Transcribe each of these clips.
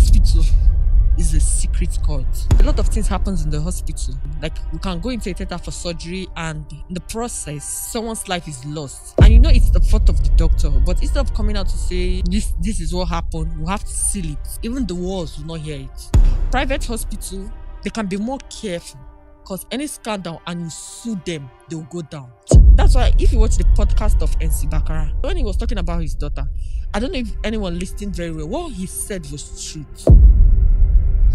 hospital is a secret court. A lot of things happens in the hospital. Like, we can go into a theater for surgery, and in the process, someone's life is lost. And you know it's the fault of the doctor. But instead of coming out to say, this is what happened, we have to seal it. Even the walls will not hear it. Private hospital, they can be more careful. Because any scandal and you sue them, they will go down. That's why if you watch the podcast of NC Bakara, when he was talking about his daughter, I don't know if anyone listened very well. What he said was truth.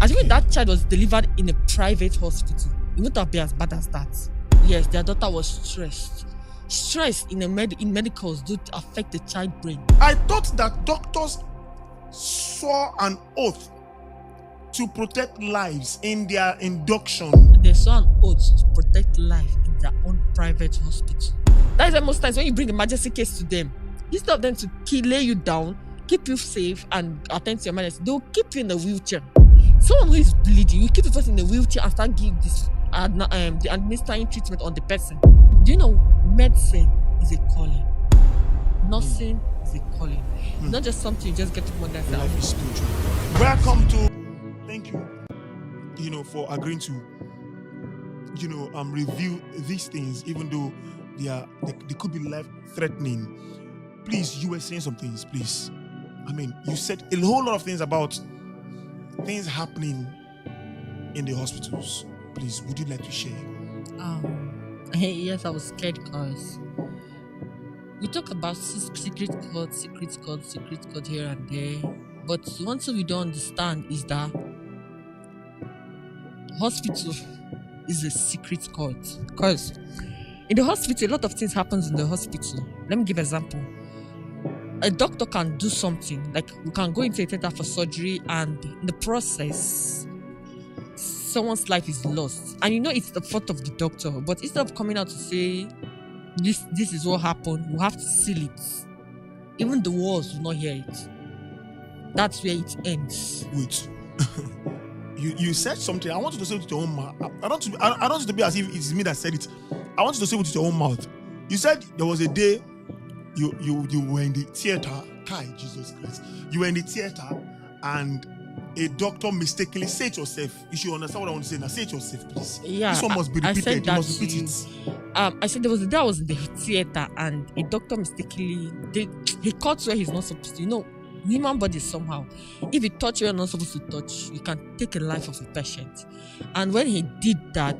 Assuming that child was delivered in a private hospital, it wouldn't have been as bad as that. Yes, their daughter was stressed. Stress in medicals do affect the child brain. I thought that doctors swore an oath to protect lives in their induction. They swore an oath to protect life in their own private hospital. That is why most times when you bring emergency case to them, instead of them to lay you down, keep you safe and attend to your emergency, they will keep you in a wheelchair. Someone who is bleeding, you keep the person in a wheelchair and start giving this the administering treatment on the person. Do you know medicine is a calling? Nursing is a calling. It's not just something you just get to wonder. Life is spiritual. Welcome to. Thank you, for agreeing to, review these things, even though they could be life-threatening. Please, you were saying some things, please. You said a whole lot of things about things happening in the hospitals. Please, would you like to share? Yes, I was scared because we talk about secret code here and there. But one thing we don't understand is that hospital is a secret court. Because in the hospital, a lot of things happens in the hospital. Let me give an example. A doctor can do something, like we can go into a theater for surgery, and in the process, someone's life is lost. And you know it's the fault of the doctor. But instead of coming out to say, this is what happened, we have to seal it. Even the walls will not hear it. That's where it ends. Wait. You said something. I want you to say it with your own mouth. I don't want you to be as if it's me that said it. I want you to say it with your own mouth. You said there was a day you were in the theater. Kai, Jesus Christ. You were in the theater and a doctor mistakenly say it yourself. You should understand what I want to say now. Say it yourself, please. Yeah, this one must be repeated. I said that you must repeat it. I said there was a day I was in the theater and a doctor mistakenly he cuts where he's not supposed to. Human body somehow, if you touch where you're not supposed to touch, you can take a life of a patient. And when he did that,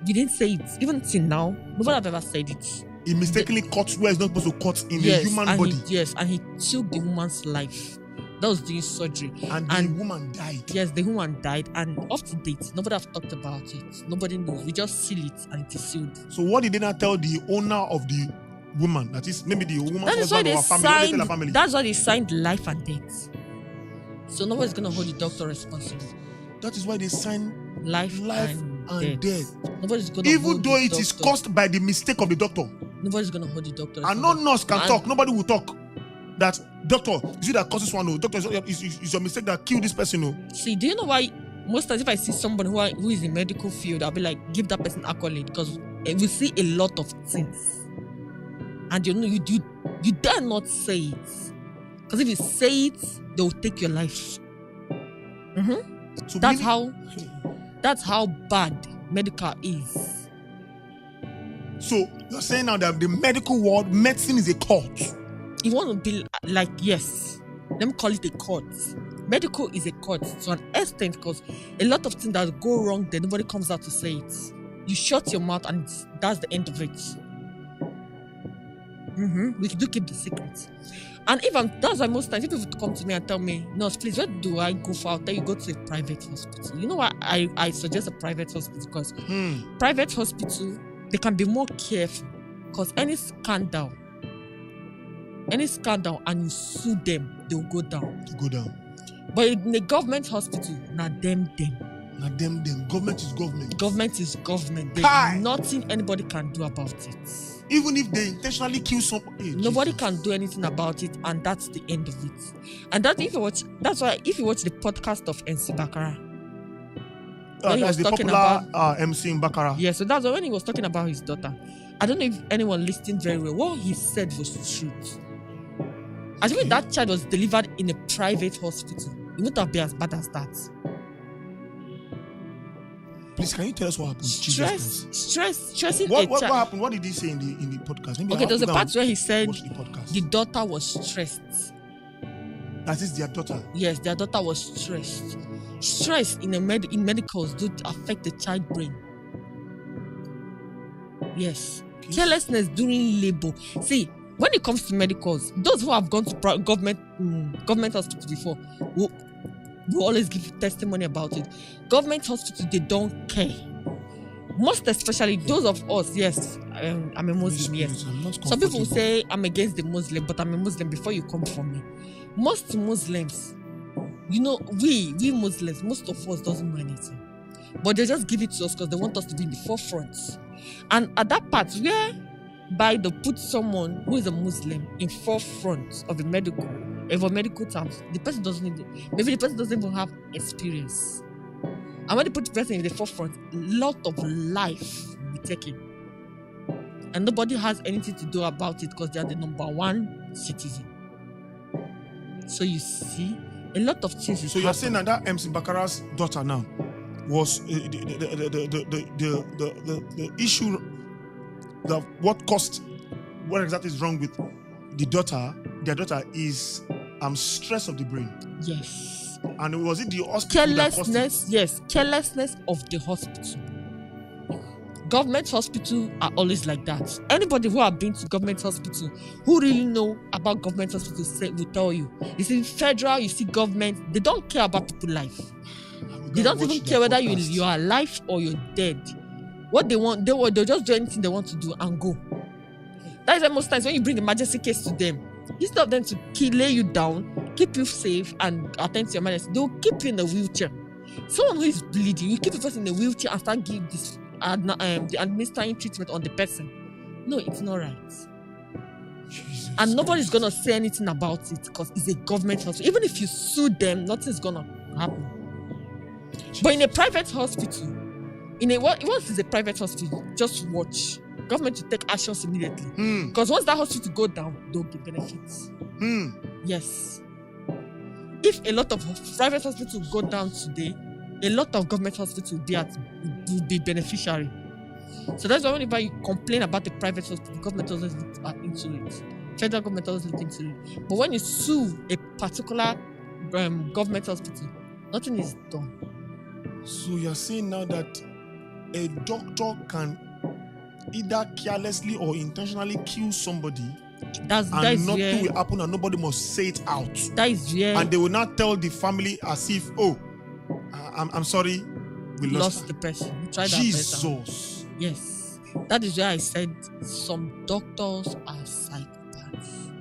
you didn't say it. Even till now, nobody have ever said it. He mistakenly cut where he's not supposed to cut in the human body. And he took the woman's life. That was doing surgery. And the woman died. Yes, the woman died. And up to date, nobody have talked about it. Nobody knows. We just seal it and it is sealed. So what did they not tell the owner of the woman? That is maybe the woman's that is why husband or family. That's why they signed life and death. So nobody's gonna hold the doctor responsible. That is why they signed life and death. Nobody's gonna even hold though the it doctor. is caused by the mistake of the doctor. Nobody's gonna hold the doctor. And no nurse can talk. Nobody will talk. That doctor, you see that causes one. No, doctor, is your mistake that killed this person. No. See, do you know why? Most times, if I see somebody who is in medical field, I'll be like, give that person accolade, because we see a lot of things. And you dare not say it, because if you say it, they will take your life. So that's how bad medical is. So you're saying now that the medical world, medicine is a court. You want to be like, yes, let me call it a court. Medical is a court to an extent, because a lot of things that go wrong, then nobody comes out to say it. You shut your mouth and that's the end of it. We do keep the secret. And even that's why most times people come to me and tell me, nurse, please, where do I go for? I'll tell you, go to a private hospital. You know why I suggest a private hospital? Because private hospital, they can be more careful, because any scandal and you sue them, they'll go down. But in the government hospital, them. Government is government. Government is government. There's nothing anybody can do about it. Even if they intentionally kill somebody, nobody can do anything about it, and that's the end of it. And that's why if you watch the podcast of NC Bakara, that's the popular MC in Bakara. Yeah, so that's when he was talking about his daughter. I don't know if anyone listened very well. What he said was truth. Assuming that child was delivered in a private hospital, it wouldn't have been as bad as that. Please, can you tell us what happened? Stressing What happened? What did he say in the podcast? Maybe okay, there's a part where he said watch the podcast. the daughter was stressed. That is their daughter. Yes, their daughter was stressed. Stress in medicals do affect the child brain. Yes. Okay. Carelessness during labor. See, when it comes to medicals, those who have gone to government hospital before will always give testimony about it. Government hospital, they don't care. Most especially those of us, yes, I'm a Muslim, yes. Some people say I'm against the Muslim, but I'm a Muslim before you come for me. Most Muslims, we Muslims, most of us doesn't know anything. But they just give it to us because they want us to be in the forefront. And at that part whereby they put someone who is a Muslim in forefront of a medical terms, the person doesn't need it. Maybe the person doesn't even have experience. And when they put the person in the forefront, a lot of life will be taken. And nobody has anything to do about it because they are the number one citizen. So you see, a lot of things. So you're saying that MC Bakara's daughter now was the issue, what exactly is wrong with their daughter is stress of the brain. Yes. And was it the hospital? Carelessness of the hospital. Government hospital are always like that. Anybody who have been to government hospital, who really know about government hospital, will tell you. You see, federal, you see government, they don't care about people's life. They don't even care whether you are alive or you're dead. What they want, they'll just do anything they want to do and go. That is why most times when you bring emergency case to them, instead of them to lay you down, keep you safe and attend to your emergency, they'll keep you in a wheelchair. Someone who is bleeding, you keep the person in a wheelchair and start giving this the administering treatment on the person. No, it's not right. Jesus and nobody's gonna say anything about it because it's a government hospital. Even if you sue them, nothing's gonna happen. Jesus. But in a private hospital, once it's a private hospital, just watch. Government will take actions immediately. Because once that hospital go down, there'll be benefits. Yes. If a lot of private hospitals go down today, a lot of government hospitals will be beneficiary. So that's why whenever you complain about the private hospital, the government always look into it. Federal government always look into it. But when you sue a particular government hospital, nothing is done. So you're saying now that a doctor can either carelessly or intentionally kill somebody, and nothing will happen and nobody must say it out. That is where, and they will not tell the family as if, I'm sorry, we lost the person. We tried Jesus. Yes. That is where I said some doctors are psychopaths.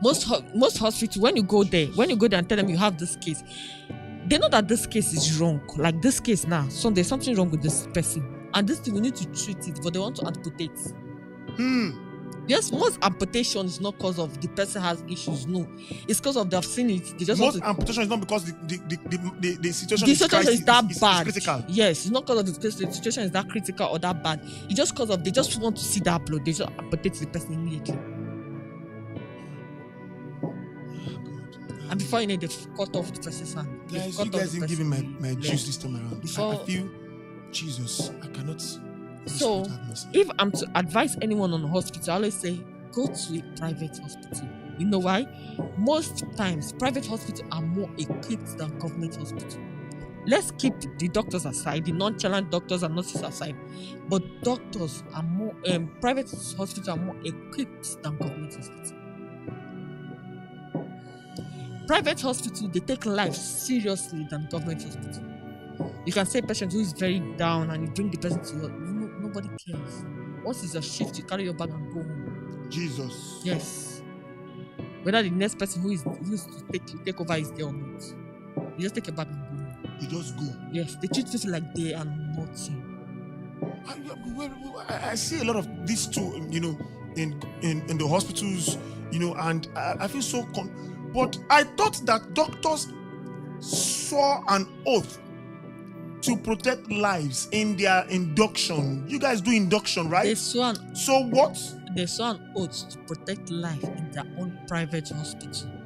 Most hospitals, when you go there and tell them you have this case, they know that this case is wrong. Like this case now, so there's something wrong with this person. And this thing, we need to treat it, but they want to amputate. Yes, most amputation is not because of the person has issues. No, it's because of they've seen it. They just amputation is not because the situation is that bad. Is critical. Yes, it's not because of the situation is that critical or that bad. It's just because of they just want to see that blood. They just amputate the person immediately. And before you know, they've cut off the person's hand. Guys, you guys didn't give me my juice this time around. I feel, Jesus, I cannot. So, if I'm to advise anyone on a hospital, I always say, go to a private hospital. You know why? Most times, private hospitals are more equipped than government hospitals. Let's keep the doctors aside, the nonchalant doctors and nurses aside. But doctors are more, private hospitals are more equipped than government hospitals. Private hospitals, they take life seriously than government hospitals. You can say a patient who is very down and you bring the person to your, nobody cares. Once it's a shift, you carry your bag and go home. Jesus. Yes. Whether the next person who is to take over is there or not, you just take your bag and go home. You just go. Yes, they treat people like they are nothing. I see a lot of these too, in the hospitals, and I feel so. But I thought that doctors swore an oath to protect lives in their induction. You guys do induction, right? They swore So what? They swore an oath to protect life in their own private hospital.